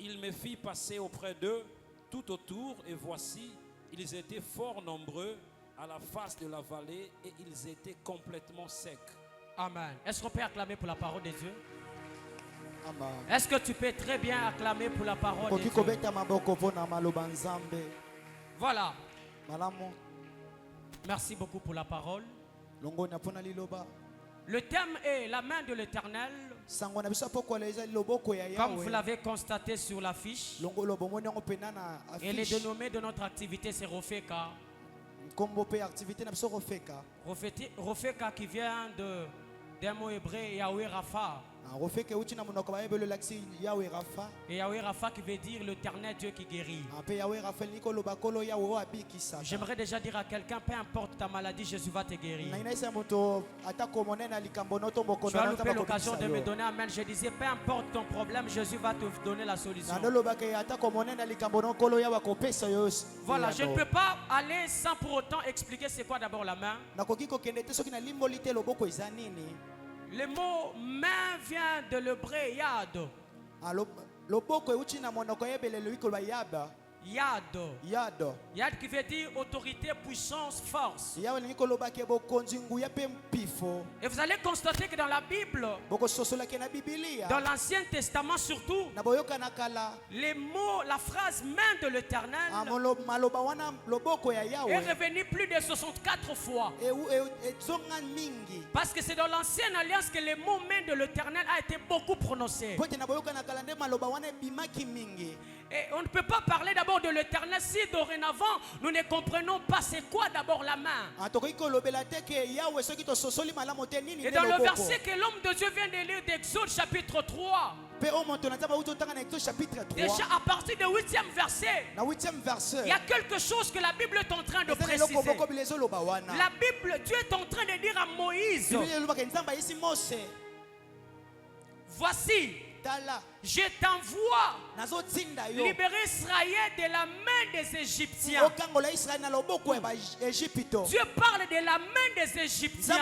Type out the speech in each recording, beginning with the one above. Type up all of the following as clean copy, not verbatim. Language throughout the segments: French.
il me fit passer auprès d'eux tout autour, et voici, ils étaient fort nombreux à la face de la vallée, et ils étaient complètement secs. Amen. Est-ce qu'on peut acclamer pour la parole de Dieu? Amen. Est-ce que tu peux très bien acclamer pour la parole de Dieu? Voilà. Merci beaucoup pour la parole. Le thème est la main de l'Éternel. Comme vous l'avez constaté sur l'affiche. Et le dénommé de notre activité, c'est Rofeka. Rofeka qui vient d'un mot hébreu, Yahweh Rapha. Et Yahweh Rapha qui veut dire l'éternel Dieu qui guérit. J'aimerais déjà dire à quelqu'un, peu importe ta maladie, Jésus va te guérir. Tu as loupé l'occasion de me donner amen. Je disais, peu importe ton problème, Jésus va te donner la solution. Voilà, je ne peux pas aller sans pour autant expliquer c'est quoi d'abord la main. Le mot main vient de l'hébreu yad. Yad qui veut dire autorité, puissance, force. Et vous allez constater que dans la Bible, dans l'Ancien Testament surtout, les mots, la phrase main de l'Éternel est revenu plus de 64 fois. Parce que c'est dans l'Ancienne Alliance que le mot main de l'Éternel a été beaucoup prononcé. Et on ne peut pas parler d'abord de l'Éternel si dorénavant nous ne comprenons pas c'est quoi d'abord la main. Et dans le verset que l'homme de Dieu vient de lire d'Exode chapitre 3, déjà à partir du 8e verset, il y a quelque chose que la Bible est en train de préciser. La Bible, Dieu est en train de dire à Moïse, voici, je t'envoie libérer Israël de la main des Égyptiens. Dieu parle de la main des Égyptiens.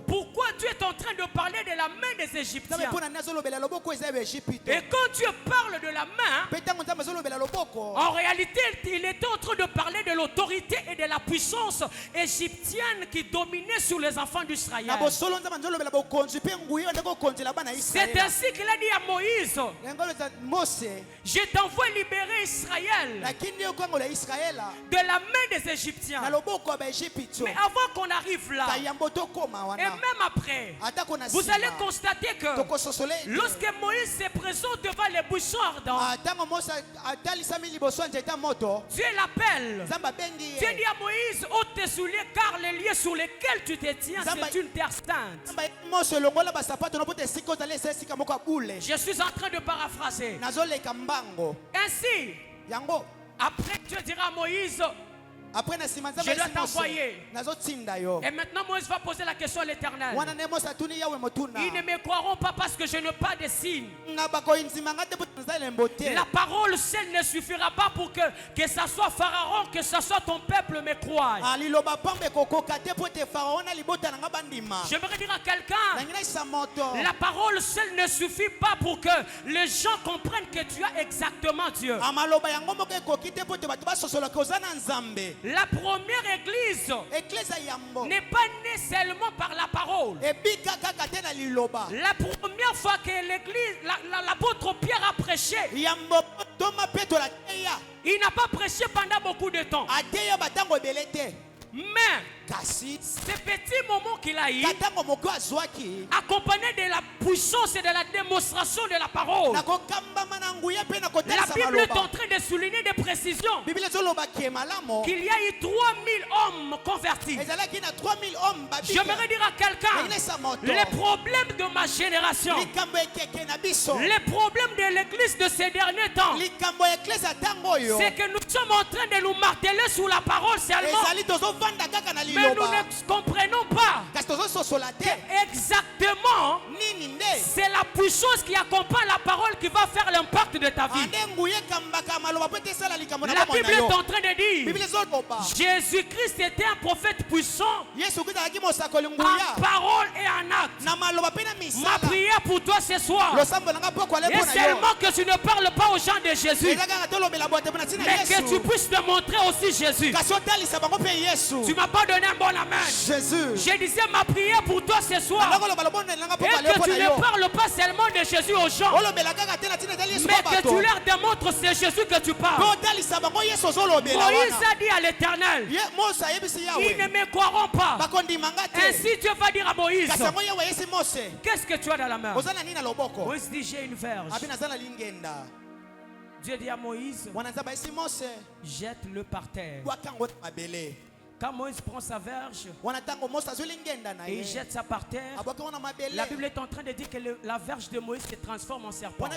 Pourquoi Dieu est en train de parler de la main des Égyptiens? Et quand Dieu parle de la main, en réalité, il était en train de parler de l'autorité et de la puissance égyptienne qui dominait sur les enfants d'Israël. C'est ainsi qu'il a dit à Moïse, je t'envoie libérer Israël de la main des Égyptiens. Mais avant qu'on arrive là, et même après, vous allez constater que lorsque Moïse se présente devant les buissons ardents, Dieu l'appelle. Dieu dit à Moïse, ôte tes souliers car les lieux sur lesquels tu te tiens, c'est une terre sainte. Je suis en train de paraphraser. Ainsi, après Dieu dira à Moïse, je dois t'envoyer. Et maintenant Moïse va poser la question à l'Éternel. Ils ne me croiront pas parce que je n'ai pas de signe. La parole seule ne suffira pas pour que ce soit Pharaon, que ce soit ton peuple me croie. J'aimerais dire à quelqu'un, la parole seule ne suffit pas pour que les gens comprennent que tu as exactement Dieu. La première église n'est pas née seulement par la parole. La première fois que l'église, l'apôtre Pierre a prêché, il n'a pas prêché pendant beaucoup de temps. Mais ce petit moment qu'il a eu, accompagné de la puissance et de la démonstration de la parole, la Bible est en train de souligner des précisions qu'il y a eu 3000 hommes convertis. J'aimerais dire à quelqu'un, les problèmes de ma génération, les problèmes de l'église de ces derniers temps, c'est que nous sommes en train de nous marteler sur la parole seulement, Mais nous ne comprenons pas exactement c'est la puissance qui accompagne la parole qui va faire l'impact de ta vie. La Bible est en train de dire Jésus-Christ était un prophète puissant en parole et en acte. Ma prière pour toi ce soir est seulement que tu ne parles pas aux gens de Jésus, mais que tu puisses te montrer aussi Jésus. Tu m'as pas donné un bon amen. Je disais ma prière pour toi ce soir est que tu ne parles pas seulement de Jésus aux gens, mais que tu leur démontres c'est Jésus que tu parles. Moïse a dit à l'Éternel, ils ne me croiront pas. Ainsi Dieu va dire à Moïse, qu'est-ce que tu as dans la main? Moïse dit j'ai une verge. Dieu dit à Moïse, jette-le par terre. Quand Moïse prend sa verge et il jette ça par terre, la Bible est en train de dire que la verge de Moïse se transforme en serpent.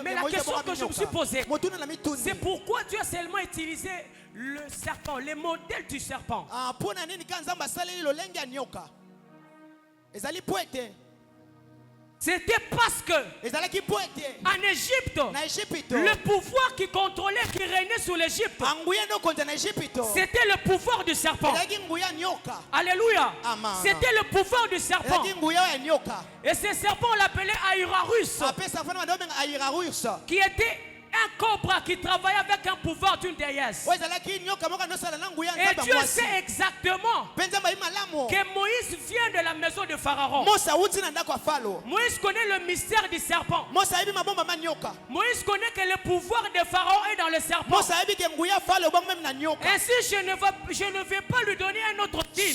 Mais la question que je me suis posée, c'est pourquoi Dieu a seulement utilisé le serpent, les modèles du serpent. C'était parce que en Égypte, le pouvoir qui contrôlait, qui régnait sur l'Égypte, c'était le pouvoir du serpent. Alléluia. C'était le pouvoir du serpent. Et ce serpent, on l'appelait Ahirarus, qui était un cobra qui travaillait avec un pouvoir d'une déesse. Et Dieu sait exactement que Moïse vient de la maison de Pharaon. Moïse connaît le mystère du serpent. Moïse connaît que le pouvoir de Pharaon est dans le serpent. Ainsi je ne vais pas lui donner un autre signe.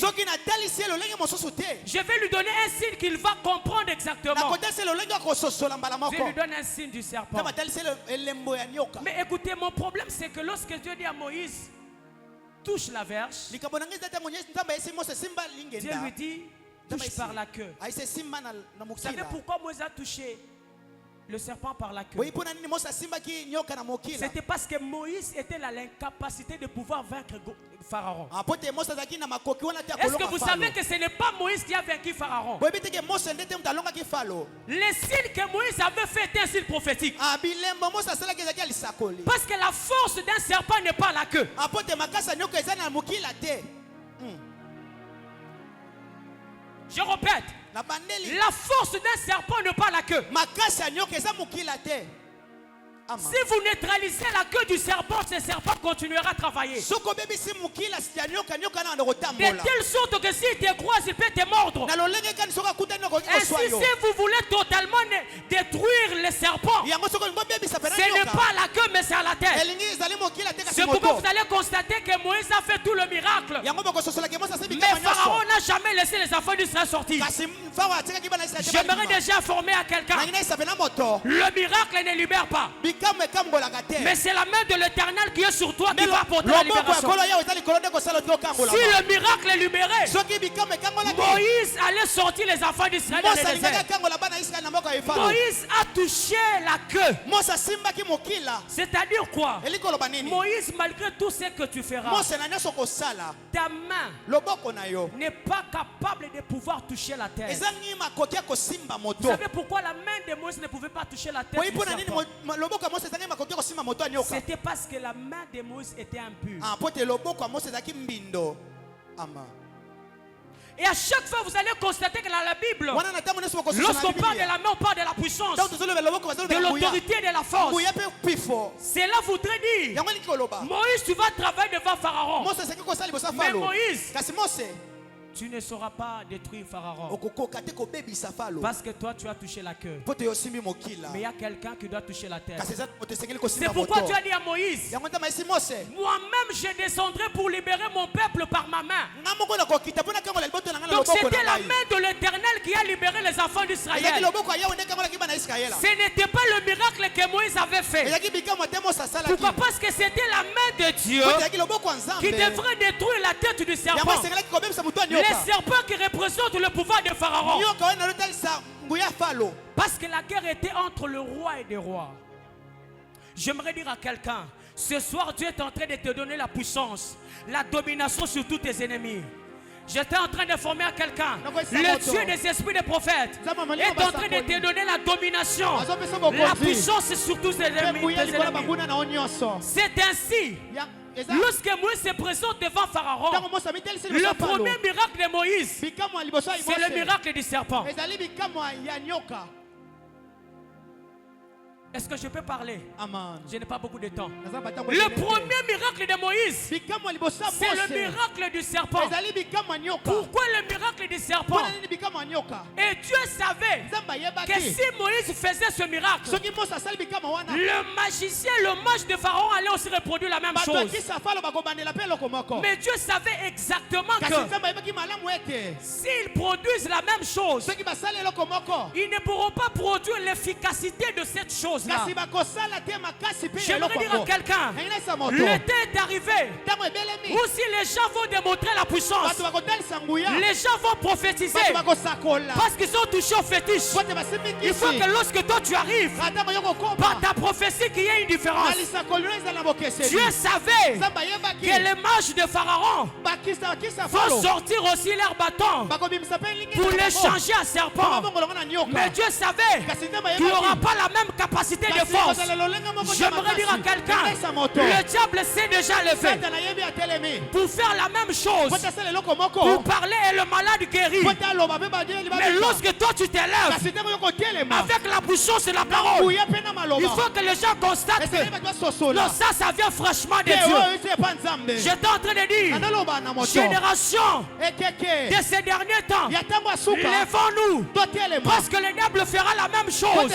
Je vais lui donner un signe qu'il va comprendre exactement. Je lui donne un signe du serpent. Mais écoutez, mon problème c'est que lorsque Dieu dit à Moïse, touche la verge, Dieu lui dit, touche par la queue. Vous savez pourquoi Moïse a touché le serpent par la queue? C'était parce que Moïse était dans l'incapacité de pouvoir vaincre Pharaon. Est-ce que vous savez que ce n'est pas Moïse qui a vaincu Pharaon? Le signe que Moïse avait fait était un signe prophétique. Parce que la force d'un serpent n'est pas la queue. Je répète, la force d'un serpent n'est pas la queue. Si vous neutralisez la queue du serpent, ce serpent continuera à travailler. De telle sorte que s'il te croise, il peut te mordre. Ainsi, si vous voulez totalement détruire le serpent, ce n'est pas la queue, mais c'est à la tête. C'est pourquoi vous allez constater que Moïse a fait tout le miracle. Mais Pharaon n'a jamais laissé les enfants d'Israël sortir. J'aimerais déjà informer à quelqu'un. Le miracle ne libère pas. Mais c'est la main de l'Éternel qui est sur toi qui va apporter la libération. Si le miracle est libéré, Moïse allait sortir les enfants d'Israël dans le désert. Moïse a touché la queue. C'est-à-dire quoi? Moïse, malgré tout ce que tu feras, ta main n'est pas capable de pouvoir toucher la terre. Vous savez pourquoi la main de Moïse ne pouvait pas toucher la terre? C'était parce que la main de Moïse était impure. Et à chaque fois, vous allez constater que dans la Bible, lorsqu'on parle de la main, on parle de la puissance, de l'autorité et de la force. Cela voudrait dire, Moïse, tu vas travailler devant Pharaon. Mais Moïse, tu ne sauras pas détruire Pharaon. Parce que toi, tu as touché la queue. Mais il y a quelqu'un qui doit toucher la tête. C'est pourquoi tu as dit à Moïse, moi-même, je descendrai pour libérer mon peuple par ma main. Donc c'était la main de l'Éternel qui a libéré les enfants d'Israël. Ce n'était pas le miracle que Moïse avait fait. Pourquoi? Parce que c'était la main de Dieu qui devrait détruire la tête du serpent. Les serpents qui représentent le pouvoir de Pharaon. Parce que la guerre était entre le roi et des rois. J'aimerais dire à quelqu'un, Ce soir, Dieu est en train de te donner la puissance, la domination sur tous tes ennemis. J'étais en train de former à quelqu'un. Le Dieu des esprits des prophètes est en train de te donner la domination, la puissance sur tous tes ennemis. C'est ainsi. Lorsque Moïse se présente devant Pharaon, le premier miracle de Moïse, c'est le miracle du serpent. Est-ce que je peux parler? Je n'ai pas beaucoup de temps. Le premier miracle de Moïse, c'est le miracle du serpent. Pourquoi le miracle du serpent? Et Dieu savait que si Moïse faisait ce miracle, le magicien, le mage de Pharaon allait aussi reproduire la même chose. Mais Dieu savait exactement que s'ils produisent la même chose, ils ne pourront pas produire l'efficacité de cette chose. J'aimerais dire à quelqu'un, le temps est arrivé où si les gens vont démontrer la puissance, les gens vont prophétiser parce qu'ils ont touché au fétiche. Il faut que lorsque toi tu arrives, par ta prophétie qu'il y ait une différence. Dieu savait que les mages de Pharaon vont sortir aussi leur bâton pour les changer à serpent. Mais Dieu savait qu'il n'y aura pas la même capacité de force. J'aimerais dire à quelqu'un, le diable s'est déjà levé pour faire la même chose, pour parler et le malade guéri. Mais lorsque toi tu t'élèves avec la puissance de la parole, il faut que les gens constatent que non, ça vient franchement de Dieu. J'étais en train de dire, génération de ces derniers temps, lèvons-nous parce que le diable fera la même chose.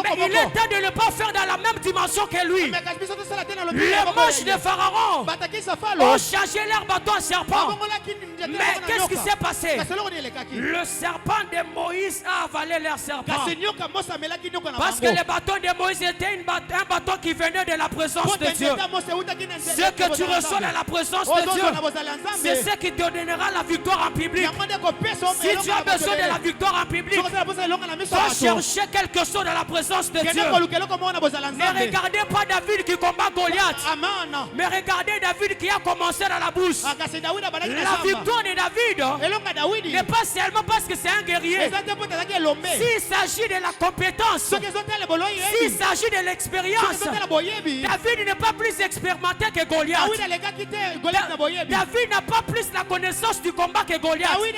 Mais il est temps de ne pas faire dans la même dimension que lui. Les moches de Pharaon ont changé leur bâton en serpent. Mais qu'est-ce qui s'est passé? Le serpent de Moïse a avalé leur serpent. Parce que le bâton de Moïse était un bâton qui venait de la présence de Dieu. Ce que tu reçois de la présence de Dieu, c'est ce qui te donnera la victoire en public. Si tu as besoin de la victoire en public, va chercher quelque chose de la présence de Dieu. Ne regardez pas David qui combat Goliath, mais regardez David qui a commencé dans la bourse. La victoire de David n'est pas seulement parce que c'est un guerrier. S'il s'agit de la compétence, s'il s'agit de l'expérience, David n'est pas plus expérimenté que Goliath. David n'a pas plus la connaissance du combat que Goliath. Mais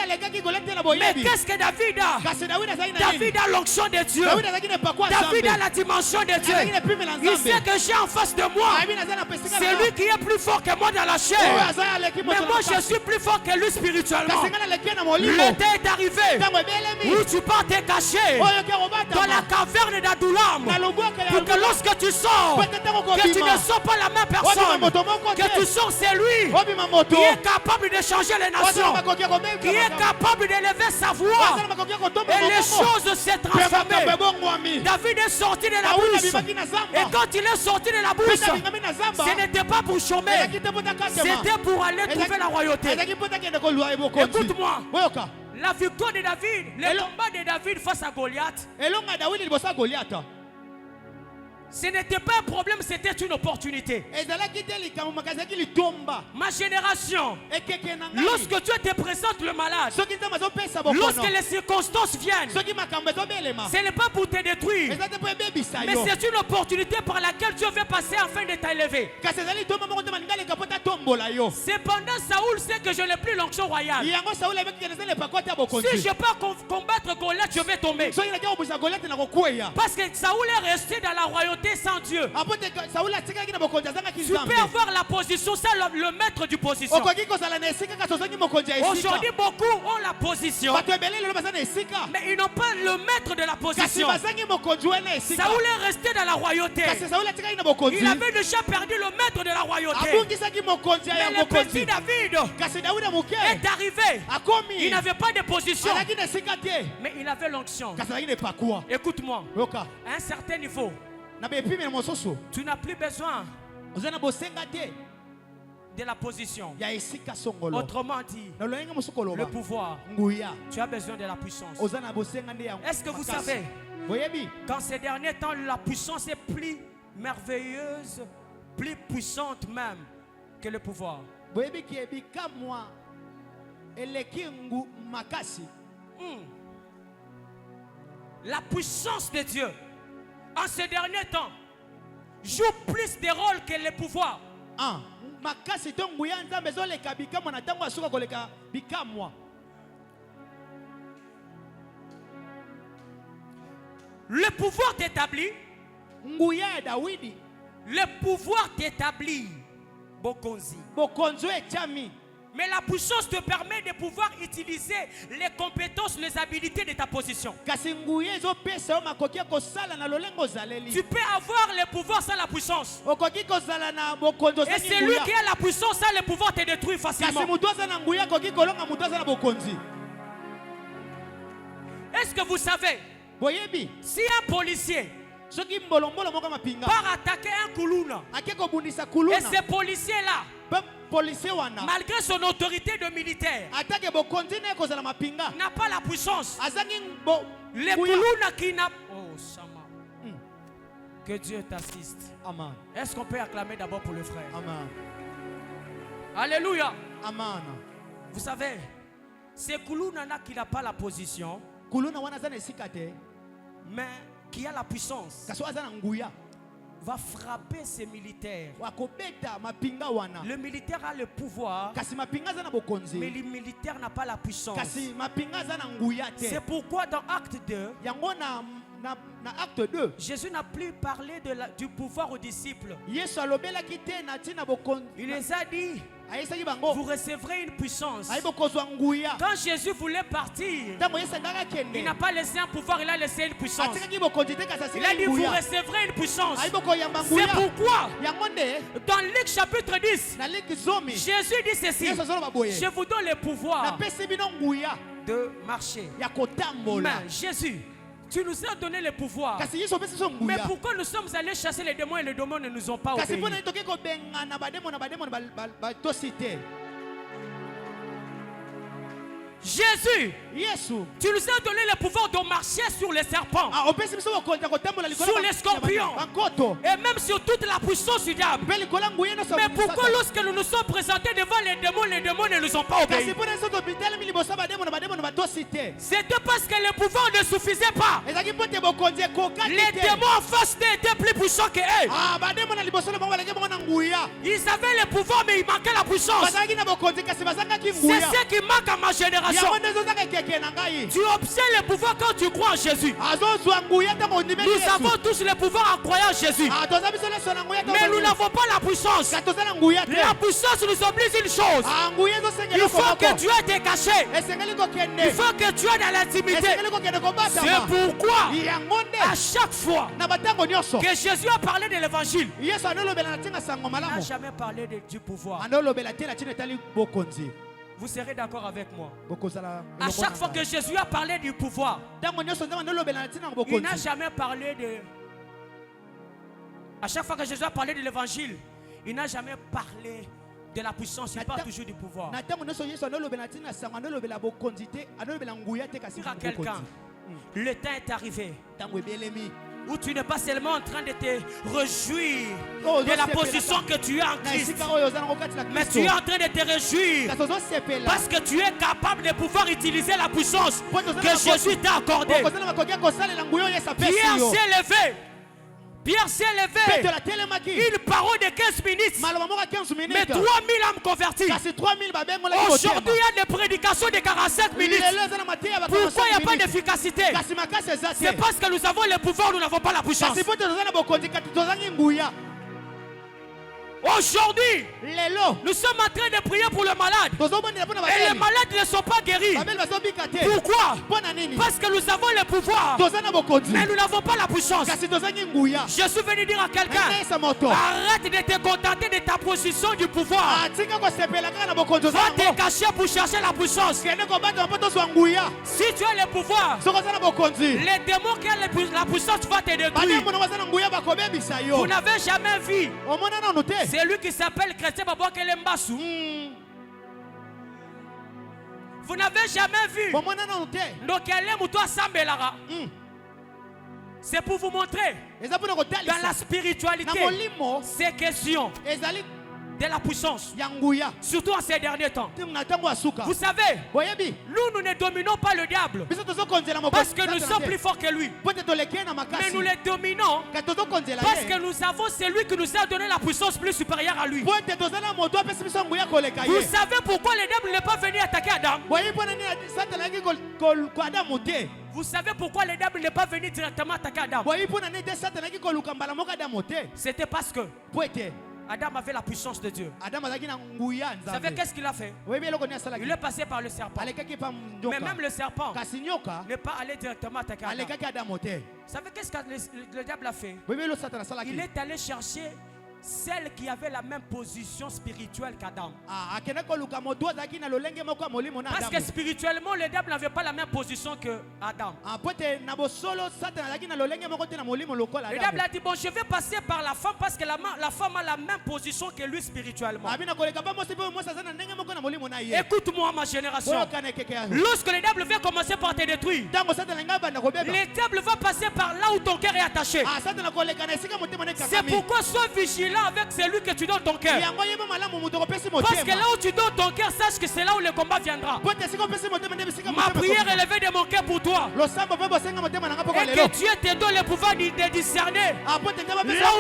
qu'est-ce que David a? David a l'onction de Dieu. David a la dimension de Dieu. Il sait que j'ai en face de moi celui qui est plus fort que moi dans la chair. Mais moi je suis plus fort que lui spirituellement. Le temps est arrivé où tu pars te cacher dans la caverne d'Adoulam pour que lorsque tu sors, que tu ne sors pas la même personne, que tu sors c'est lui qui est capable de changer les nations, qui est capable d'élever sa voix et les choses s'est transformées. David est sorti de la bourse et quand il est sorti de la bourse, ce n'était pas pour chômer, c'était pour aller trouver la royauté. Écoute-moi, la victoire de David, le combat de David face à Goliath, ce n'était pas un problème, c'était une opportunité. Ma génération, lorsque Dieu te présente le malade, lorsque les circonstances viennent, ce n'est pas pour te détruire, mais c'est une opportunité par laquelle Dieu veut passer afin de t'élever. Cependant, Saoul sait que je n'ai plus l'onction royale. Si je peux combattre Goliath, je vais tomber. Parce que Saoul est resté dans la royauté sans Dieu. Tu peux avoir la position, c'est le maître du position. Aujourd'hui, beaucoup ont la position, mais ils n'ont pas le maître de la position. Saoul est resté dans la royauté. Il avait déjà perdu le maître de la royauté. Mais le petit David est arrivé. Il n'avait pas de position, mais il avait l'onction. Écoute-moi, à un certain niveau, tu n'as plus besoin de la position. Autrement dit, le pouvoir. Tu as besoin de la puissance. Est-ce que vous savez, quand ces derniers temps, la puissance est plus merveilleuse plus puissante même que le pouvoir. La puissance de Dieu en ces derniers temps joue plus de rôle que le pouvoir. Le pouvoir t'établit. Le pouvoir t'établit. Mais la puissance te permet de pouvoir utiliser les compétences, les habiletés de ta position. Tu peux avoir le pouvoir sans la puissance. Et celui qui a la puissance sans le pouvoir te détruit facilement. Est-ce que vous savez, si un policier part attaquer un Kuluna, et ce policier-là, malgré son autorité de militaire, n'a pas la puissance, le Kuluna qui n'a... Oh, Sama. Que Dieu t'assiste. Est-ce qu'on peut acclamer d'abord pour le frère? Amen. Alléluia. Amen. Vous savez, ce Kuluna qui n'a pas la position, mais qui a la puissance, va frapper ses militaires. Le militaire a le pouvoir, mais le militaire n'a pas la puissance. C'est pourquoi dans Acte 2, Jésus n'a plus parlé du pouvoir aux disciples. Il les a dit, vous recevrez une puissance. Quand Jésus voulait partir, il n'a pas laissé un pouvoir, il a laissé une puissance. Il a dit, vous recevrez une puissance. C'est pourquoi dans Luc chapitre 10, Jésus dit ceci: je vous donne le pouvoir de marcher. Mais Jésus, tu nous as donné le pouvoir. Mais pourquoi nous sommes allés chasser les démons et les démons ne nous ont pas obéi? Jésus, tu nous as donné le pouvoir de marcher sur les serpents, sur les scorpions, et même sur toute la puissance du diable. Mais pourquoi lorsque nous nous sommes présentés devant les démons ne nous ont pas obéi? C'était parce que le pouvoir ne suffisait pas. Les démons en face étaient plus puissants que eux. Ils avaient le pouvoir mais il manquait la puissance. C'est ce qui manque à ma génération. Tu obtiens le pouvoir quand tu crois en Jésus. Nous avons tous le pouvoir en croyant en Jésus. Mais nous n'avons pas la puissance. La puissance nous oblige une chose. Il faut que Dieu te caché. Il faut que tu es dans l'intimité. C'est pourquoi à chaque fois que Jésus a parlé de l'évangile, il n'a jamais parlé du pouvoir. Vous serez d'accord avec moi? À chaque fois que Jésus a parlé du pouvoir, il n'a jamais parlé de... À chaque fois que Jésus a parlé de l'évangile, il n'a jamais parlé de la puissance, il parle toujours du pouvoir. Dire à quelqu'un, le temps est arrivé où tu n'es pas seulement en train de te réjouir de la position que tu as en Christ, mais tu es en train de te réjouir parce que tu es capable de pouvoir utiliser la puissance que Jésus t'a accordée. Pierre s'est levé, une parole de 15 minutes, mais 3000 âmes converties. Aujourd'hui, il y a des prédications de 45 minutes. Pourquoi il n'y a pas d'efficacité? C'est parce que nous avons le pouvoir, nous n'avons pas la puissance. Aujourd'hui, nous sommes en train de prier pour le malade. Et les malades ne sont pas guéris. Pourquoi? Parce que nous avons le pouvoir, mais nous n'avons pas la puissance. Je suis venu dire à quelqu'un, arrête de te contenter de ta position du pouvoir. Va te cacher pour chercher la puissance. Si tu as le pouvoir, les démons qui ont la puissance vont te détruire. Vous n'avez jamais vu. C'est lui qui s'appelle Chrétien Babo Kelembasu. Vous n'avez jamais vu. Donc elle est Moutoua Sambelara. C'est pour vous montrer dans la spiritualité ces questions de la puissance, surtout en ces derniers temps. Vous savez, nous ne dominons pas le diable parce que nous sommes plus forts que lui, mais nous le dominons parce que nous avons celui qui nous a donné la puissance plus supérieure à lui. Vous savez pourquoi le diable n'est pas venu attaquer Adam? Vous savez pourquoi le diable n'est pas venu directement attaquer Adam? C'était parce que Adam avait la puissance de Dieu. Vous savez qu'est-ce qu'il a fait? Il est passé par le serpent. Mais même le serpent n'est pas allé directement attaquer Adam. Vous savez qu'est-ce que le diable a fait? Il est allé chercher celle qui avait la même position spirituelle qu'Adam. Parce que spirituellement, le diable n'avait pas la même position que Adam. Le diable a dit, bon, je vais passer par la femme parce que la femme a la même position que lui spirituellement. Écoute-moi, ma génération. Lorsque le diable veut commencer par te détruire, le diable va passer par là où ton cœur est attaché. C'est pourquoi sois vigilant avec celui que tu donnes ton cœur. Parce que là où tu donnes ton cœur, sache que c'est là où le combat viendra. Ma prière est élevée de mon cœur pour toi. Et que Dieu te donne le pouvoir de discerner là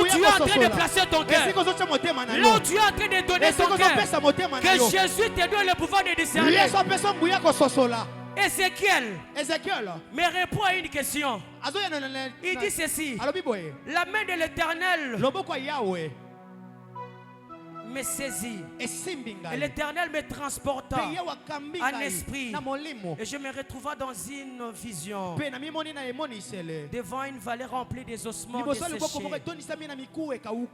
où tu es en train de placer ton cœur. Là où tu es en train de donner ton cœur. Que Jésus te donne le pouvoir de discerner. Ézéchiel me répond à une question. Il dit ceci: la main de l'Éternel me saisit et l'Éternel me transporta en esprit et je me retrouva dans une vision devant une vallée remplie des ossements desséchés.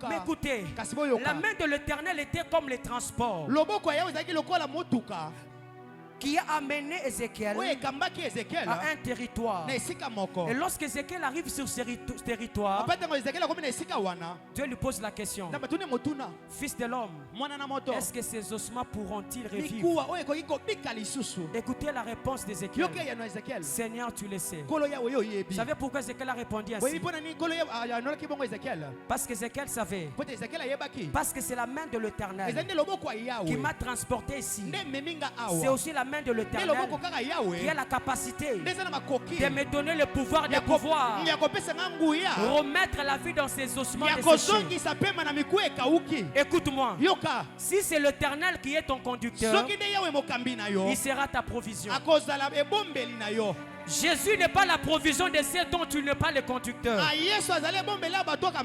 Mais écoutez, la main de l'Éternel était comme les transports qui a amené Ézéchiel à un territoire. Et lorsque Ézéchiel arrive sur ce territoire, Dieu lui pose la question: Fils de l'homme, est-ce que ces ossements pourront-ils revivre? Écoutez la réponse d'Ézéchiel: Seigneur, tu le sais. Vous savez pourquoi Ézéchiel a répondu ainsi? Parce qu'Ézéchiel savait. Parce que c'est la main de l'Éternel qui m'a transporté ici. C'est aussi la main de l'Éternel qui a la capacité de me donner le pouvoir de pouvoir remettre la vie dans ces ossements desséchés. Écoute-moi, si c'est l'Éternel qui est ton conducteur, il sera ta provision. Jésus n'est pas la provision de ceux dont tu n'es pas le conducteur.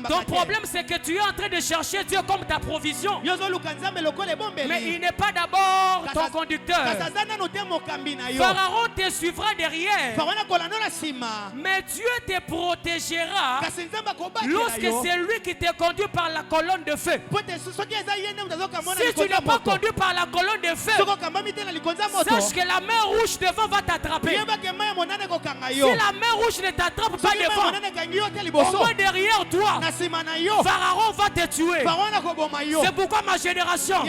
Ton problème, c'est que tu es en train de chercher Dieu comme ta provision. Mais il n'est pas d'abord ton conducteur. Pharaon te suivra derrière. Mais Dieu te protégera lorsque c'est lui qui te conduit par la colonne de feu. Si tu n'es pas conduit par la colonne de feu, sache que la main rouge devant va t'attraper. Si la main rouge ne t'attrape pas devant, au moins derrière toi, Pharaon va te tuer. C'est pourquoi ma génération,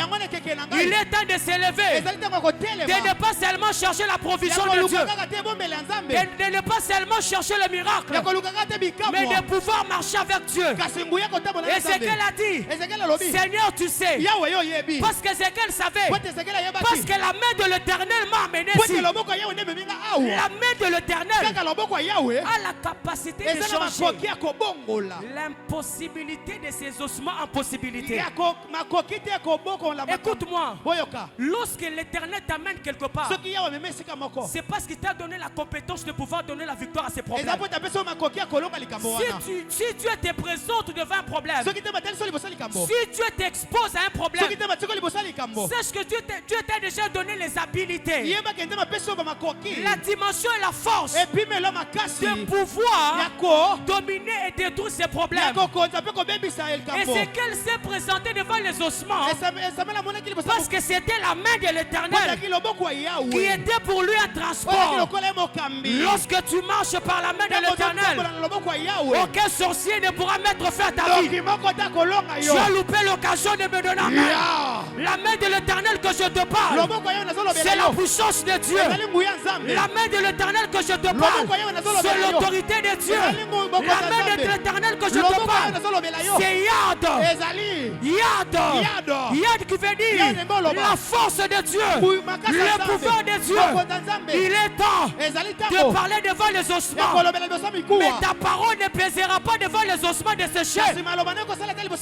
il est temps de s'élever, de ne pas seulement chercher la provision de Dieu, de ne pas seulement chercher le miracle, mais de pouvoir marcher avec Dieu. Ézéchiel a dit: Seigneur, tu sais. Parce qu'Ézéchiel savait. Parce que la main de l'Éternel m'a amené ici. La main de l'Éternel a la capacité de changer l'impossibilité de ces ossements en possibilité. Écoute-moi, lorsque l'Éternel t'amène quelque part, c'est parce qu'il t'a donné la compétence de pouvoir donner la victoire à ces problèmes. Si Dieu te présente devant un problème, si Dieu t'expose à un problème, sache que Dieu t'a déjà donné les habilités, la dimension et la force de pouvoir dominer et détruire ces problèmes. Et c'est qu'elle s'est présentée devant les ossements parce que c'était la main de l'Éternel qui était pour lui un transport. Lorsque tu marches par la main de l'Éternel, aucun sorcier ne pourra mettre fin à ta vie. Tu as loupé l'occasion de me donner la main. La main de l'Éternel que je te parle, c'est la puissance de Dieu. La main de l'Éternel que je te parle, c'est l'autorité de Dieu. La main de l'Éternel que je te parle, c'est Yad. Yad qui veut dire la force de Dieu, le pouvoir de Dieu. Il est temps de parler devant les ossements. Mais ta parole ne pèsera pas devant les ossements de ce chef.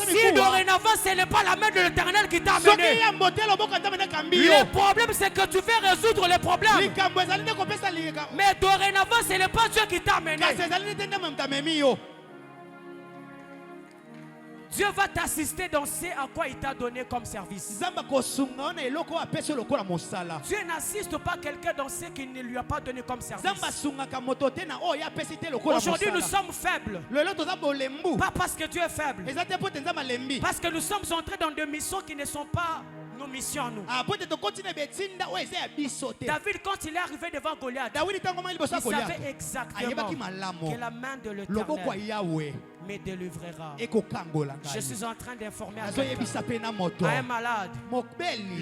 Si dorénavant ce n'est pas la main de l'Éternel qui t'a amené, le problème c'est que tu veux résoudre les problèmes. Mais dorénavant ce n'est pas Dieu qui t'a amené. Dieu va t'assister dans ce à quoi il t'a donné comme service. Dieu n'assiste pas quelqu'un dans ce qu'il ne lui a pas donné comme service. Aujourd'hui nous sommes faibles. Pas parce que Dieu est faible. Parce que nous sommes entrés dans des missions qui ne sont pas nos missions à nous. David, quand il est arrivé devant Goliath, il savait exactement que la main de l'Éternel me délivrera. Je suis en train d'informer à un malade.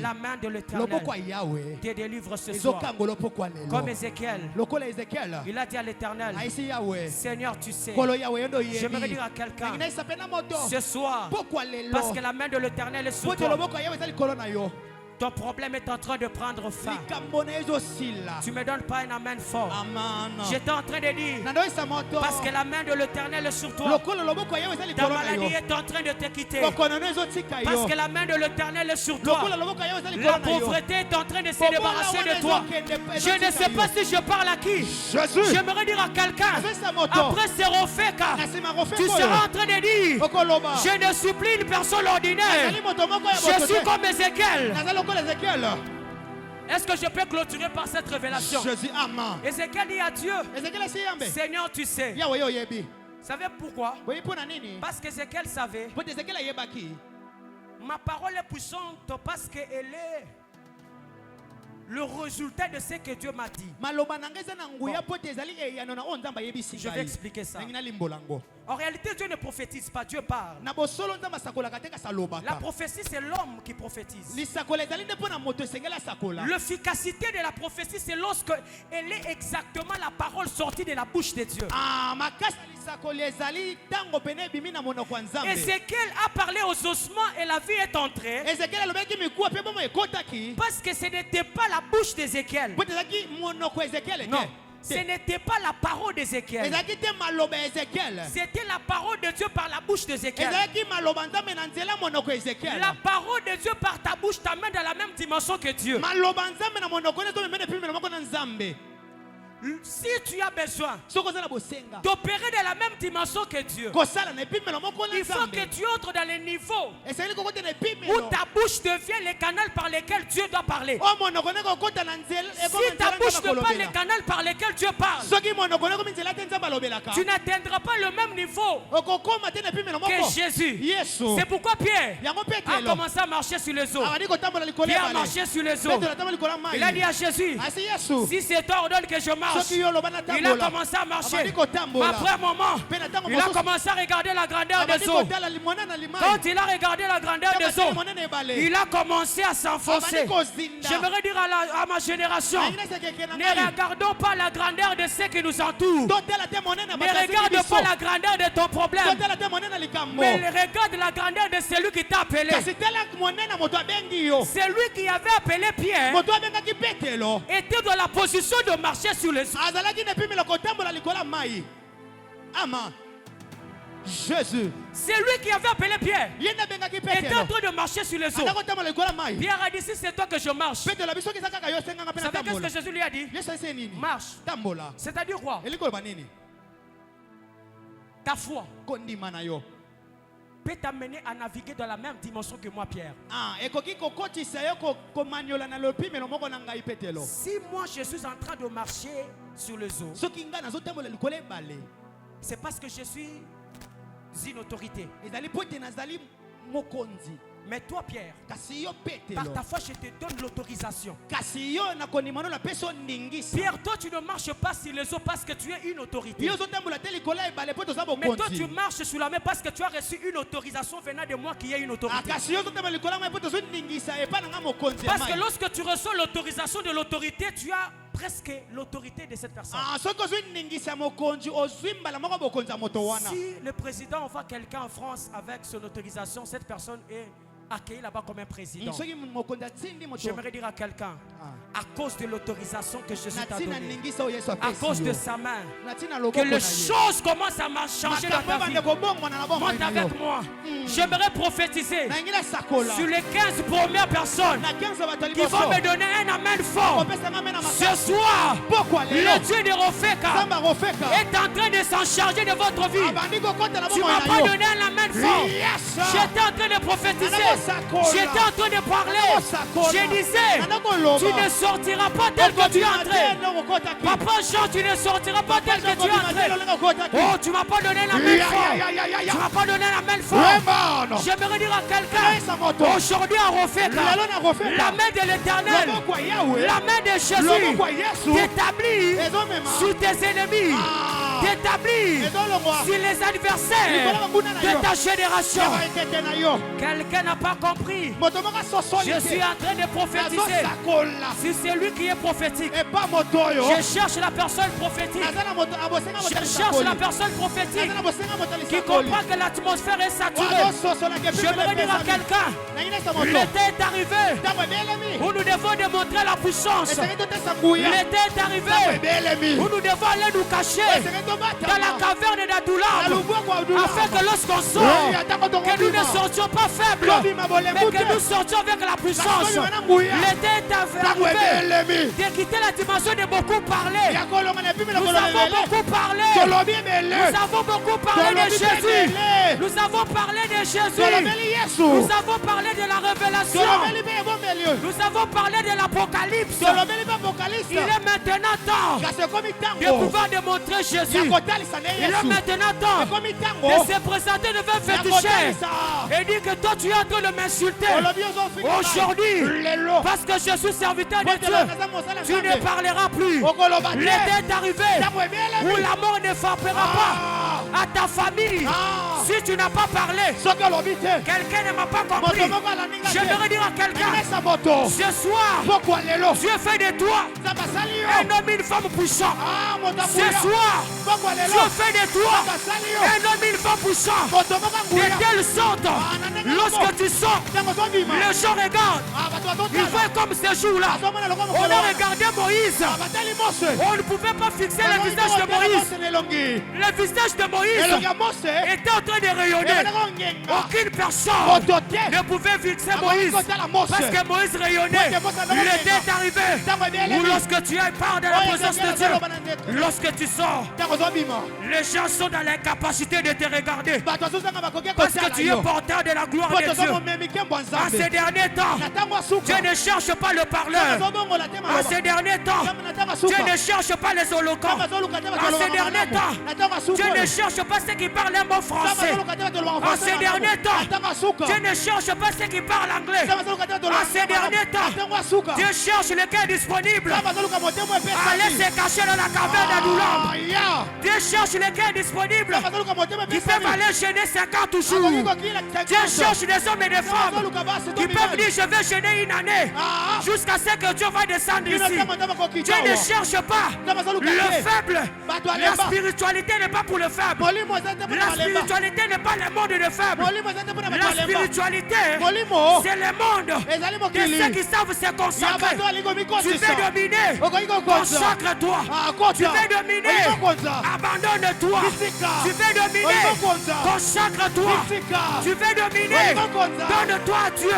La main de l'Éternel te délivre ce soir. Comme Ézéchiel, il a dit à l'Éternel, Seigneur, tu sais. J'aimerais dire à quelqu'un ce soir, parce que la main de l'Éternel est sur toi. Ton problème est en train de prendre fin. Tu ne me donnes pas un amen fort. J'étais en train de dire, parce que la main de l'Éternel est sur toi. Ta maladie est en train de te quitter. Parce que la main de l'Éternel est sur toi. La pauvreté est en train de se débarrasser de toi. Je ne sais pas si je parle à qui. J'aimerais dire à quelqu'un, après ce refait, tu seras en train de dire, je ne suis plus une personne ordinaire. Je suis comme Ézéchiel. Est-ce que je peux clôturer par cette révélation? Ézéchiel dit à Dieu, Seigneur, tu sais. Vous savez pourquoi? Parce qu'Ézéchiel savait. Ma parole est puissante parce qu'elle est le résultat de ce que Dieu m'a dit. Bon. Je vais expliquer ça. En réalité, Dieu ne prophétise pas, Dieu parle. La prophétie, c'est l'homme qui prophétise. L'efficacité de la prophétie, c'est lorsque elle est exactement la parole sortie de la bouche de Dieu. Ézéchiel a parlé aux ossements et la vie est entrée. Parce que ce n'était pas la bouche d'Ézéchiel. Non. Ce n'était pas la parole d'Ézéchiel. C'était la parole de Dieu par la bouche d'Ézéchiel. La parole de Dieu par ta bouche t'amène dans la même dimension que Dieu. Si tu as besoin d'opérer dans la même dimension que Dieu, il faut que tu entres dans les niveaux où ta bouche devient le canal par lequel Dieu doit parler. Si ta bouche n'est pas le canal par lequel Dieu parle, tu n'atteindras pas le même niveau que Jésus. C'est pourquoi Pierre a commencé à marcher sur les eaux. Pierre a marché sur les eaux. Il a dit à Jésus, si c'est toi ordonne que je marche. Il a commencé à marcher. Après un moment, il a commencé à regarder la grandeur des eaux. Quand il a regardé la grandeur des eaux, il a commencé à s'enfoncer. J'aimerais dire à ma génération, ne regardons pas la grandeur de ceux qui nous entourent. Ne regarde pas la grandeur de ton problème. Mais regarde la grandeur de celui qui t'a appelé. Celui qui avait appelé Pierre était dans la position de marcher sur les eaux. Jésus. C'est lui qui avait appelé Pierre. Il était en train de marcher sur les eaux. Pierre a dit, si c'est toi que je marche. Vous savez qu'est-ce que Jésus lui a dit? Marche. C'est-à-dire quoi? Ta foi peut t'amener à naviguer dans la même dimension que moi, Pierre. Si moi je suis en train de marcher sur les eaux, c'est parce que je suis une autorité. Mais toi, Pierre, par ta foi, je te donne l'autorisation. Pierre, toi, tu ne marches pas sur les eaux parce que tu es une autorité. Mais toi, tu marches sur la mer parce que tu as reçu une autorisation venant de moi qui est une autorité. Parce que lorsque tu reçois l'autorisation de l'autorité, tu as presque l'autorité de cette personne. Si le président envoie quelqu'un en France avec son autorisation, cette personne est accueilli là-bas comme un président. J'aimerais dire à quelqu'un, à cause de l'autorisation que Jésus t'a donnée, à cause de sa main, que les choses commencent à changer dans ta vie. Monte avec moi. J'aimerais prophétiser sur les 15 premières personnes qui vont me donner un amen fort. Ce soir, le Dieu de Rofeka est en train de s'en charger de votre vie. Tu ne m'as pas donné un amen fort. J'étais en train de prophétiser. J'étais en train de parler. Je disais, tu ne sortiras pas tel que tu es entré. Papa Jean, tu ne sortiras pas tel que tu es entré. Oh, tu ne m'as pas donné la main fort. Tu ne m'as pas donné la main fort. J'aimerais dire à quelqu'un, aujourd'hui à Rofeka, la main de l'Éternel, la main de Jésus t'établit sur tes ennemis, t'établit sur les adversaires de ta génération. Quelqu'un n'a pas compris. Je suis en train de prophétiser. Si c'est lui qui est prophétique, je cherche la personne prophétique. Je cherche la personne prophétique qui comprend que l'atmosphère est saturée. J'aimerais dire à quelqu'un, l'été est arrivé où nous devons démontrer la puissance. L'été est arrivé où nous devons aller nous cacher dans la caverne d'Adoulam, afin que lorsqu'on sort, que nous ne sortions pas faibles, mais que nous sortions avec la puissance. L'été est arrivé de quitter la dimension de beaucoup parler. Nous avons beaucoup parlé. Nous avons beaucoup parlé de Jésus. Nous avons parlé de Jésus. Nous avons parlé de la révélation. Nous avons parlé de l'Apocalypse. Il est maintenant temps de pouvoir démontrer Jésus. Il est maintenant temps de se présenter devant Féticheur et dire que toi tu es en train de m'insulter aujourd'hui parce que je suis serviteur de Dieu. Tu ne parleras plus. L'été est arrivé où la mort ne frappera pas à ta famille si tu n'as pas parlé. Quelqu'un ne m'a pas compris. J'aimerais dire à quelqu'un, ce soir Dieu fait de toi un homme et une femme puissant. Ce soir Dieu fait de toi un homme et une femme puissant. De telle sorte, lorsque tu sors, les gens regardent. Ils voient comme ce jour-là. On a regardé Moïse. On ne pouvait pas fixer le visage de Moïse. Le visage de Moïse était en train de rayonner. Aucune personne ne pouvait fixer Moïse parce que Moïse rayonnait. L'été est arrivé où lorsque tu pars dans la présence de Dieu, lorsque tu sors, les gens sont dans l'incapacité de te regarder parce que tu es porteur de la gloire de Dieu. En ces derniers temps, Dieu ne cherche pas le parleur. En ces derniers temps, Dieu ne cherche pas les holocaustes. En ces derniers temps, Dieu ne cherche pas ceux qui parlent un mot français. En ces derniers temps, Dieu ne cherche pas ceux qui parlent anglais. En ces derniers temps, Dieu cherche le cœur disponible. Allez se cacher dans la caverne d'Adoulam. Dieu cherche les cœurs disponibles qui peuvent aller gêner 50 jours. Dieu cherche des hommes et des femmes qui peuvent dire je vais gêner une année jusqu'à ce que Dieu va descendre ici. Dieu ne cherche pas le faible. La spiritualité n'est pas pour le faible. La spiritualité n'est pas le monde des faibles. La spiritualité, c'est le monde de ceux qui savent se consacrer. Tu veux dominer, consacre-toi. Tu veux dominer, abandonne-toi. Tu veux dominer, consacre-toi. Tu veux dominer, donne-toi à Dieu.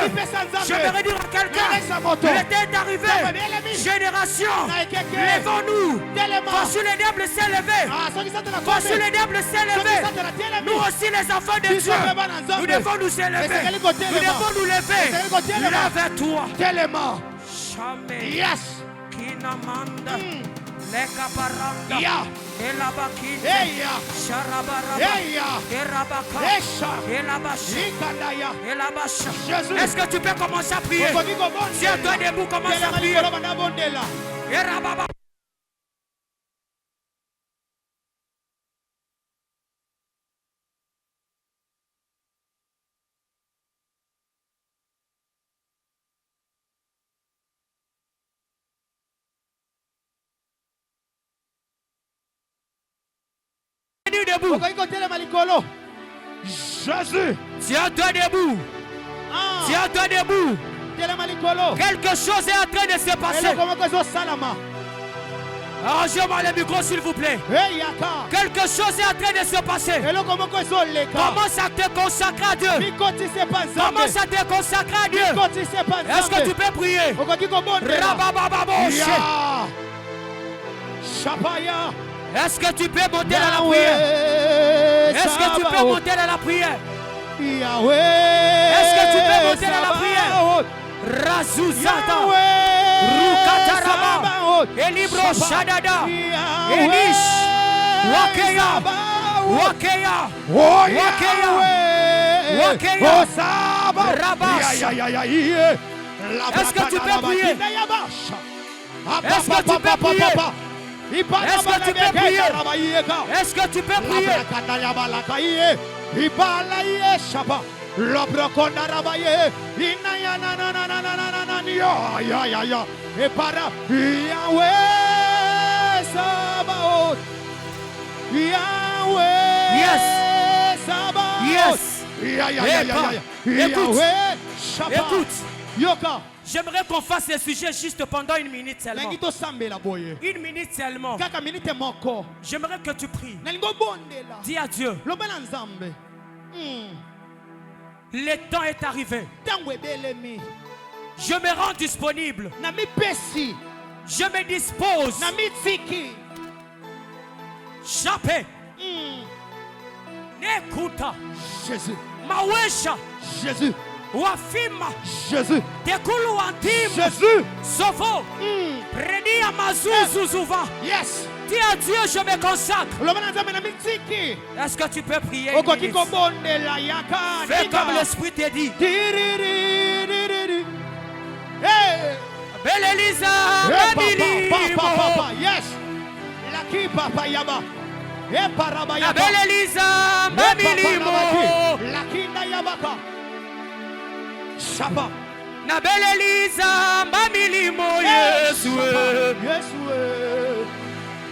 Je vais dire à quelqu'un, l'été est arrivé. Génération, lèvons-nous. Voici le diable s'est levé. Voici le diable s'est levé. Nous aussi les enfants de Dieu, nous devons nous élever. Nous devons nous lever. Lève-toi. Jamais. Yes. Kinamanda. Ya. Eya. Eya. Esha. Ikandaya. Jésus. Est-ce que tu peux commencer à prier? Tiens-toi debout, commence à prier. Debout. Jésus. Tiens-toi debout. Tiens-toi debout. Quelque chose est en train de se passer. Arrangez-moi le micro s'il vous plaît. Quelque chose est en train de se passer. Commence à te consacrer à Dieu. Commence à te consacrer à Dieu. Est-ce que tu peux prier? Est-ce que tu peux monter dans la prière? Est-ce que tu peux monter dans la prière? Est-ce que tu peux monter dans la prière? Razuzata, Rukataraba, Elibro Shadada, Elish, Wakeya, Wakeya, Wakeya, Rabash. Est-ce que tu peux prier? Est-ce que tu peux prier? Est-ce que tu peux prier? Est-ce que tu peux prier? Écoute. J'aimerais qu'on fasse ce sujet juste pendant une minute seulement. Une minute seulement. J'aimerais que tu pries. Dis à Dieu. Le temps est arrivé. Je me rends disponible. Je me dispose. Chapé. N'écoute. Jésus. Mawesha. Jésus. Wafima. Jésus. Tekulu antim. Jésus. Sovo. Prenia mazuzuzuva. Yes. Dis à Dieu, je me consacre. Est-ce que tu peux prier? Fais comme l'Esprit te dit. Belle Elisa. Yes. Laki papa yaba. La belle Elisa. Mamilimo. Lakinda yabaka. Shaba. Na belle Elisa. Mamilimo. Yesue.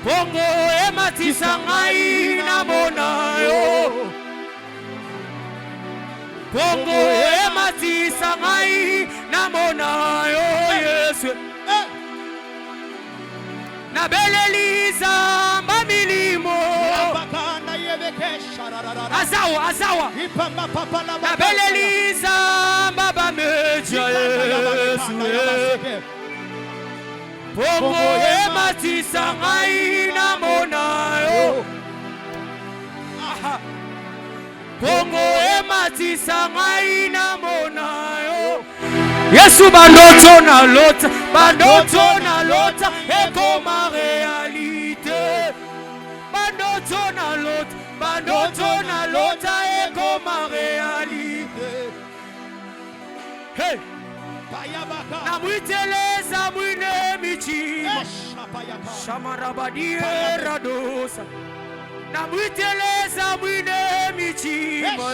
Pongo ematisa ngai na mona yo. Pongo ematisa ngai na mona yo Yesu. Na belle Elisa mamilimo. Azawa. Na belle Elisa baba meja Yesu. Pongo ematisa ngai na mona yo. Pongo ematisa ngai na mona yo. Yesu bandoto na lota ekoma réalité. Bandoto na lota ekoma réalité. Hey. Na mwiteleza mwine michima Shamarabadi radosa. Na mwiteleza mwine michima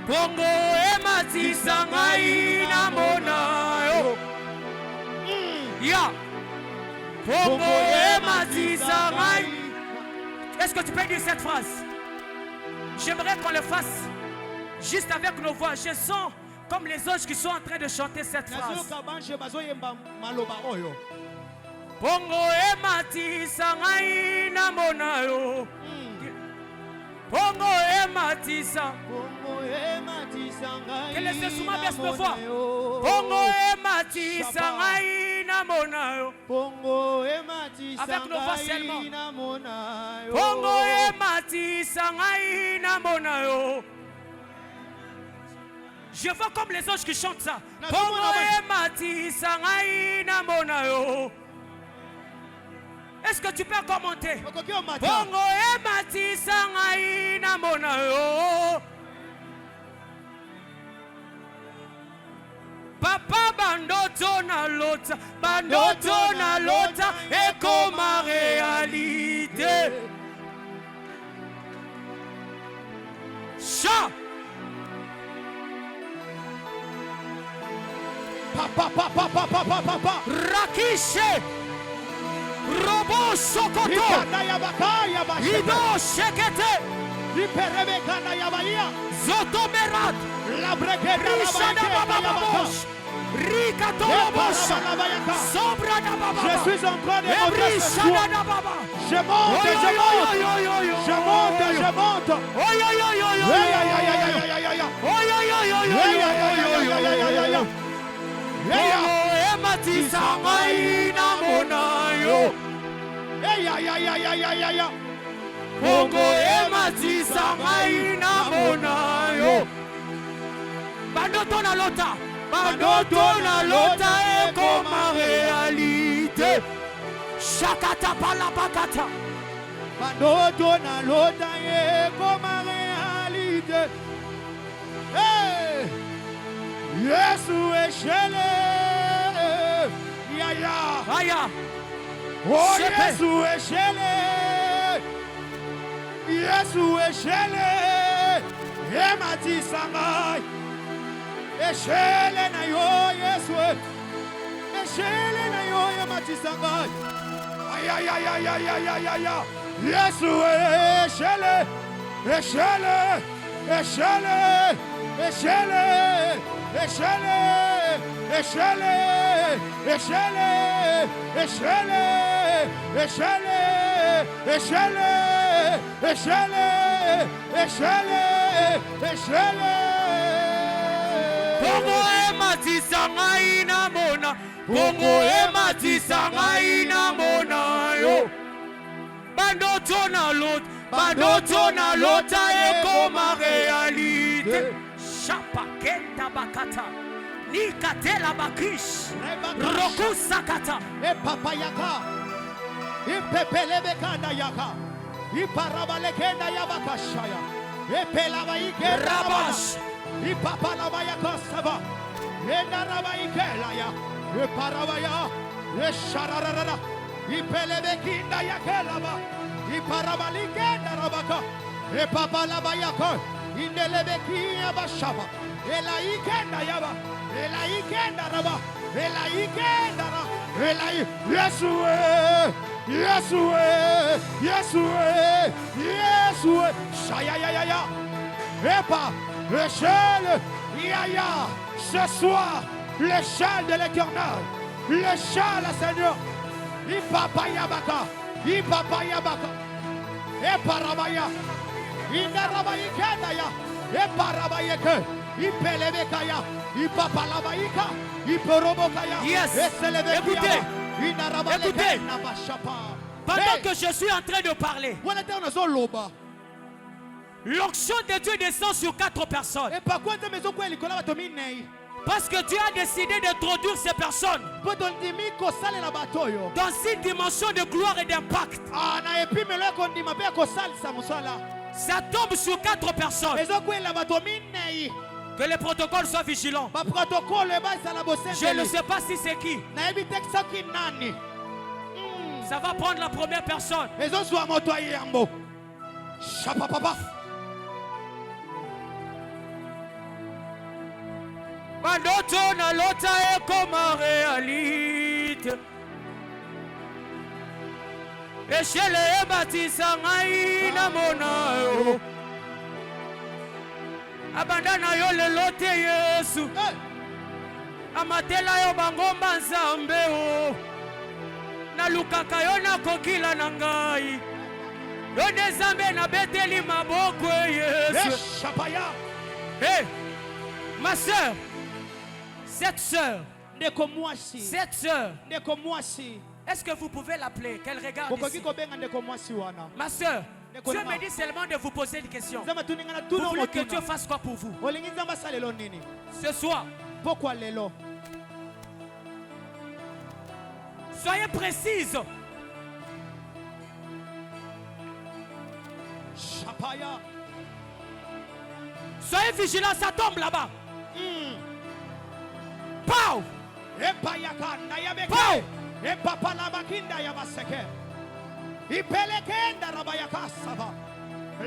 Pongo ematisa ngai na mona yo. Ya Pongo ematisa ngai. Est-ce que tu peux dire cette phrase? J'aimerais qu'on le fasse juste avec nos voix. Je sens comme les anges qui sont en train de chanter cette phrase. Pongo ematisa ngai na mona yo. Pongo ematisa. Que les instruments baissent nos voix. Pongo ematisa ngai na mona yo. Avec nos voix seulement. Pongo ematisa ngai na mona yo. Je vois comme les anges qui chantent ça. Pongo ematisa ngai na mona yo. Est-ce que tu peux commenter? Bongo e matisa ngai na mona yo. Papa bandoto na lota et comme réalité. Cha. Papa. Rakishe. Robo Sokoto. Ido Shekete. Zotomerat. Rishada Bababosh. Rikatolobosha. Sobra da Baba. Je suis en train de monter ce soir. Je monte. Bongo ematisa ngai na mona yo. Bandoto na lota et comme réalité. Shakata palabakata. Bandoto na lota et comme réalité. Hey, Yesu eshele. Aya. Oh Yesu eshele. Yesu eshele. Ematisa ngai. Eshele na yo Yesu. Eshele na yo ematisa ngai. Ay. Yesu eshele. Bongo ematisa ngai na mona. Bongo ematisa ngai na mona yo. Bandoto na lota et comme réalité. Chapakenta bakata. Nikatela bakish. Roku sakata. E papa yaka. E pepele bekanda yaka. E parabale kenda yabaka shaya. E pelaba ike Rabash. E papa laba yaka sava. E naraba ike laya. E parabaya. E shararara. E pelebe kinda yake laba. E parabale kenda rabaka. E papa laba yaka. E nelebe kia bashaba. E la ikenda yaba. Ela ikenda raba. Ela ikenda raba. Ela Yesu. Shaya. Epa. L'échelle. Yaya. Ce soir, l'échelle de l'éternel. L'échelle, Seigneur. Ipapa yabaka. Epa rabaya. Inaraba ikenda ya. Epa rabayeke. Ipelebekaya. Yes. Écoutez. Pendant que je suis en train de parler, l'onction de Dieu descend sur 4 personnes. Parce que Dieu a décidé d'introduire ces personnes dans une dimension de gloire et d'impact. Ça tombe sur 4 personnes. Que les protocoles soient vigilants. Je ne sais pas si c'est qui. Ça va prendre la première personne. Bandoto na lota et comme réalité. Et chez les bâtissants, na mona. Abandana yo le lote Yesu. Amatela yo bangomba nzambe o. Na lukaka yo na kokila na ngai. Yo nzambe na beteli maboko Yesu. Hey, ma soeur, cette soeur, est-ce que vous pouvez l'appeler? Qu'elle regarde ici. Ma soeur, Dieu me dit seulement de vous poser une question. Vous voulez que Dieu fasse quoi pour vous? Ce soir, soyez précise. Soyez vigilants, ça tombe là-bas. Pow! Pow!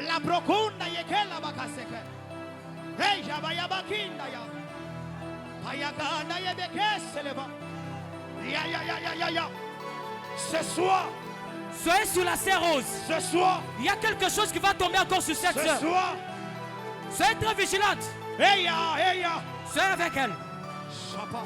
La procunda yekela bakaseke. Hey yabayabakinda ya. Payakanda yebekeseleba. Ya. Ce soir. Soyez sur la serre rose. Ce soir. Il y a quelque chose qui va tomber encore sur cette sœur. Ce soir. Soyez très vigilante. Hey ya. Soyez avec elle. Chapa.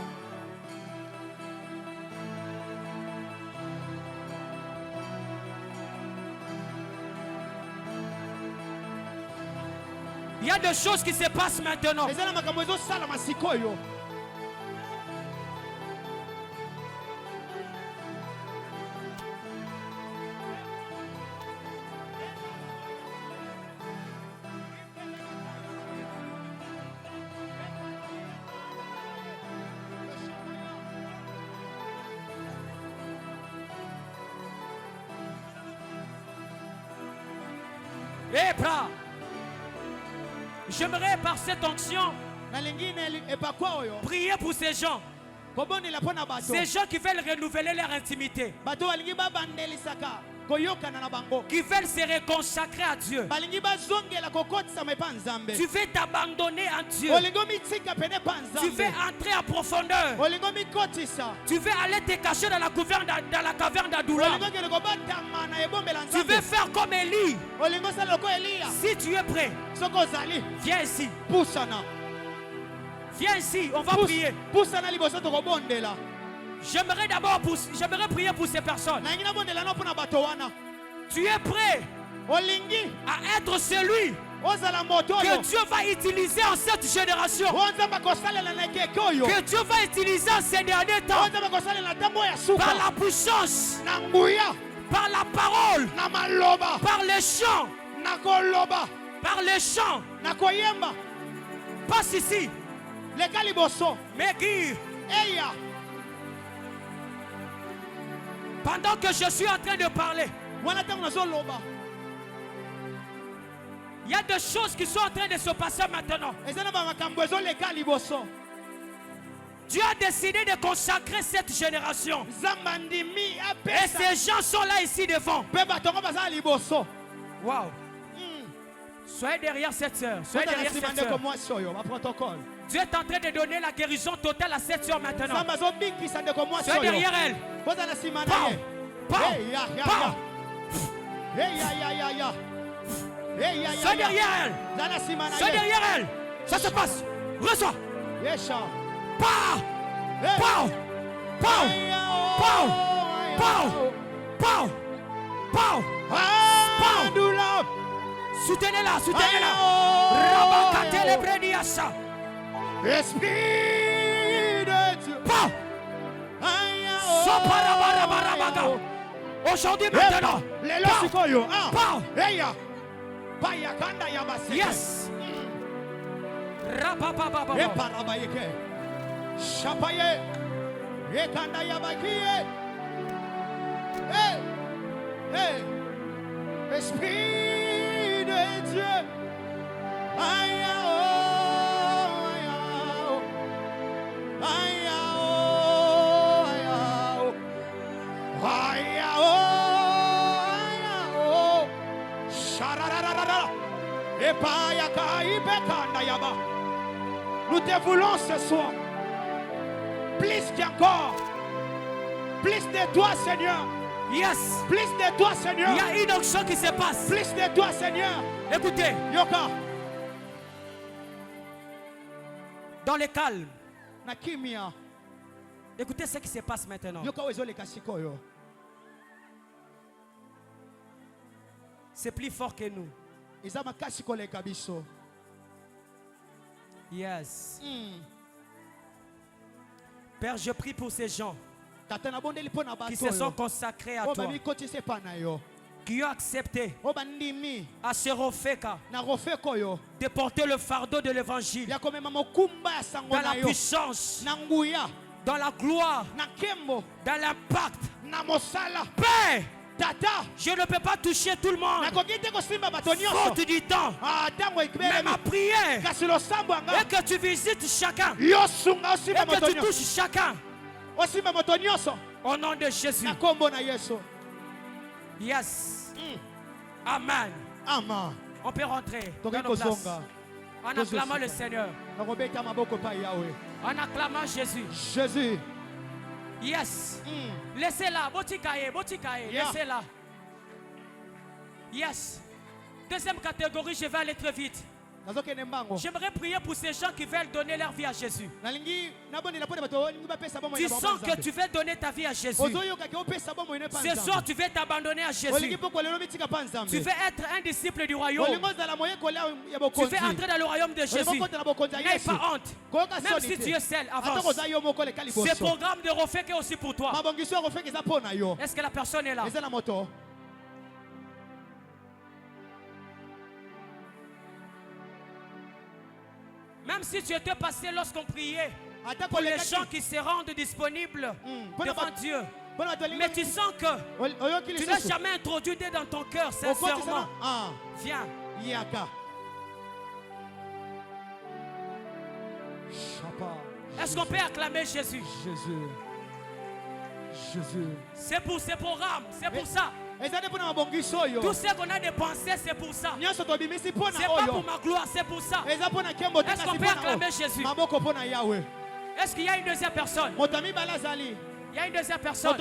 Il y a des choses qui se passent maintenant. Eh, bras. J'aimerais par cette onction prier pour ces gens. Ces gens qui veulent renouveler leur intimité. Qui veulent se reconsacrer à Dieu. Tu veux t'abandonner à Dieu. Tu veux entrer en profondeur. Tu veux aller te cacher dans la caverne d'Adoula. Tu veux faire comme Élie. Si tu es prêt, viens ici. Viens ici, on va prier. J'aimerais prier pour ces personnes. Tu es prêt à être celui que Dieu va utiliser en cette génération. Que Dieu va utiliser en ces derniers temps. Par la puissance, par la parole, par les chants. Par les chants. Passe ici. Mais qui? Pendant que je suis en train de parler, il y a des choses qui sont en train de se passer maintenant. Dieu a décidé de consacrer cette génération. Et ces gens sont là ici devant. Wow. Soyez derrière cette sœur. Soyez derrière cette sœur. Dieu est en train de donner la guérison totale à cette sœur maintenant. Soyez derrière elle. Soyez derrière elle. Soyez derrière elle. Ça se passe. Reçois. Soutenez-la, soutenez-la. Rabakatele brediasa. Esprit de Dieu. Aujourd'hui, maintenant. Yes. Esprit de Dieu. Nous te voulons ce soir. Plus qu'encore. Plus de toi, Seigneur. Yes. Plus de toi, Seigneur. Il y a une onction qui se passe. Plus de toi, Seigneur. Écoutez. Yoka. Dans le calme. Nakimia. Écoutez ce qui se passe maintenant. C'est plus fort que nous. Yes. Père, je prie pour ces gens qui se sont consacrés à toi, qui ont accepté à se refeka de porter le fardeau de l'évangile dans la puissance, dans la gloire, dans l'impact. Père, Je ne peux pas toucher tout le monde. Faute du temps. Mais ma prière est que tu visites chacun. Et que tu touches chacun. Au nom de Jésus. Yes. Amen. Amen. On peut rentrer dans nos places. En acclamant le Seigneur. En acclamant Jésus. Jésus. Yes. Laissez-la. Botikaye. Laissez-la. Yes. Deuxième catégorie, je vais aller très vite. J'aimerais prier pour ces gens qui veulent donner leur vie à Jésus. Tu sens que tu veux donner ta vie à Jésus. Ce soir, tu veux t'abandonner à Jésus. Tu veux être un disciple du royaume. Tu veux entrer dans le royaume de Jésus. N'aie pas honte. Même si tu es seul, avance. Ce programme de Rofeke est aussi pour toi. Est-ce que la personne est là? Même si tu étais passé lorsqu'on priait pour les gens qui se rendent disponibles devant Dieu, mais tu sens que tu n'as jamais introduit Dieu dans ton cœur sincèrement, viens. Est-ce qu'on peut acclamer Jésus? Jésus. C'est pour ces programmes, c'est pour ça. Tout ce qu'on a dépensé, c'est pour ça. C'est pas pour ma gloire, c'est pour ça. Est-ce qu'on peut acclamer Jésus? Est-ce qu'il y a une deuxième personne? Il y a une deuxième personne.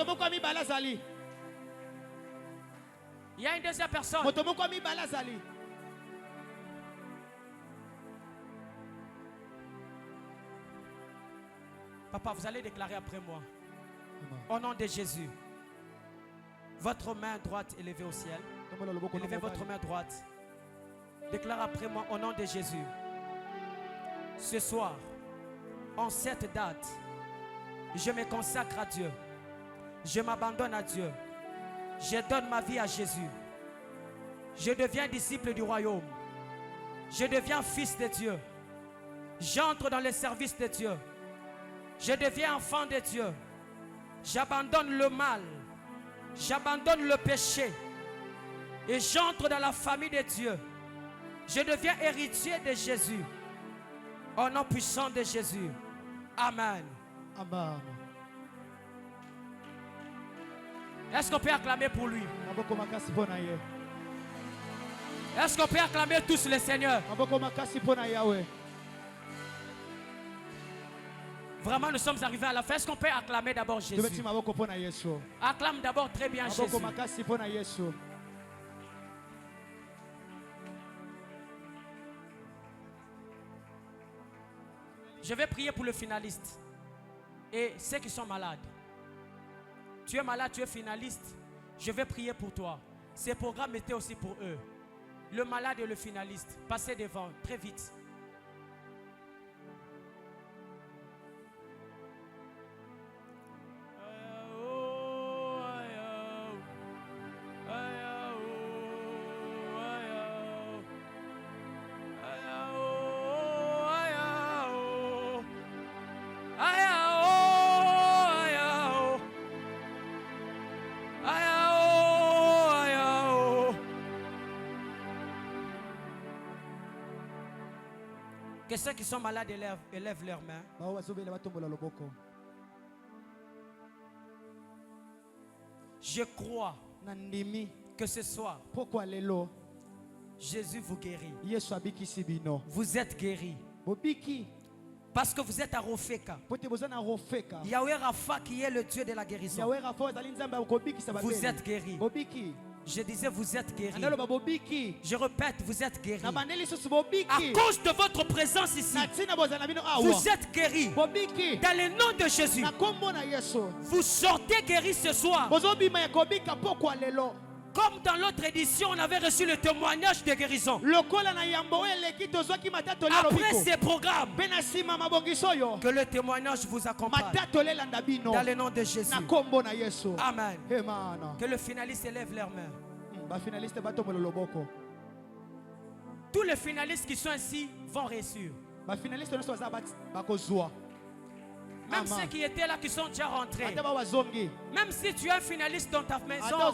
Il y a une deuxième personne. Papa, vous allez déclarer après moi. Au nom de Jésus. Votre main droite élevée au ciel. Élevez votre main droite. Déclare après moi au nom de Jésus. Ce soir, en cette date, je me consacre à Dieu. Je m'abandonne à Dieu. Je donne ma vie à Jésus. Je deviens disciple du royaume. Je deviens fils de Dieu. J'entre dans le service de Dieu. Je deviens enfant de Dieu. J'abandonne le mal. J'abandonne le péché et j'entre dans la famille de Dieu. Je deviens héritier de Jésus. Au nom puissant de Jésus. Amen. Amen. Est-ce qu'on peut acclamer pour lui? Est-ce qu'on peut acclamer tous le Seigneur? Vraiment, nous sommes arrivés à la fin. Est-ce qu'on peut acclamer d'abord Jésus? Acclame d'abord très bien Jésus. Je vais prier pour le finaliste et ceux qui sont malades. Tu es malade, tu es finaliste. Je vais prier pour toi. Ces programmes étaient aussi pour eux. Le malade et le finaliste. Passez devant, très vite. Que ceux qui sont malades élèvent leurs mains. Je crois que ce soir, Jésus vous guérit. Vous êtes guéris. Parce que vous êtes à Rofeka. Yahweh Rapha qui est le Dieu de la guérison. Vous êtes guéris. Je disais vous êtes guéris. Je répète, vous êtes guéris. À cause de votre présence ici, vous êtes guéris. Dans le nom de Jésus, vous sortez guéris ce soir. Comme dans l'autre édition, on avait reçu le témoignage de guérison. Après ces programmes, que le témoignage vous accompagne. Dans le nom de Jésus. Amen. Que le finaliste élève leurs mains. Tous les finalistes qui sont ici vont réussir. Même ceux qui étaient là qui sont déjà rentrés. Même si tu es un finaliste dans ta maison,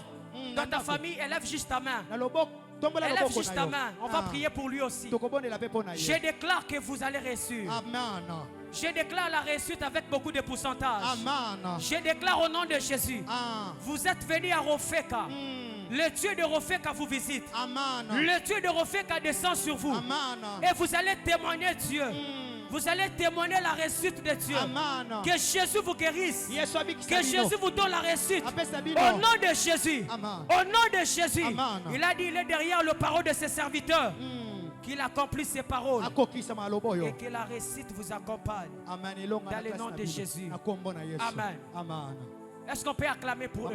Dans ta famille, élève juste ta main. Élève juste ta main. On va prier pour lui aussi. Je déclare que vous allez réussir. Amen. Je déclare la réussite avec beaucoup de pourcentage. Amen. Je déclare au nom de Jésus. Vous êtes venus à Rofeka. Le Dieu de Rofeka vous visite. Amen. Le Dieu de Rofeka descend sur vous. Amen. Et vous allez témoigner Dieu. Vous allez témoigner la réussite de Dieu. Amen. Que Jésus vous guérisse. Que Jésus vous donne la réussite. Au Au nom de Jésus. Amen. Au nom de Jésus. Amen. Il a dit, il est derrière le parole de ses serviteurs. Qu'il accomplisse ses paroles. Et que la réussite vous accompagne. Dans le nom de Jésus. Amen. Amen. Est-ce qu'on peut acclamer pour eux?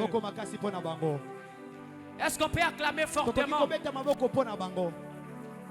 Est-ce qu'on peut acclamer fortement?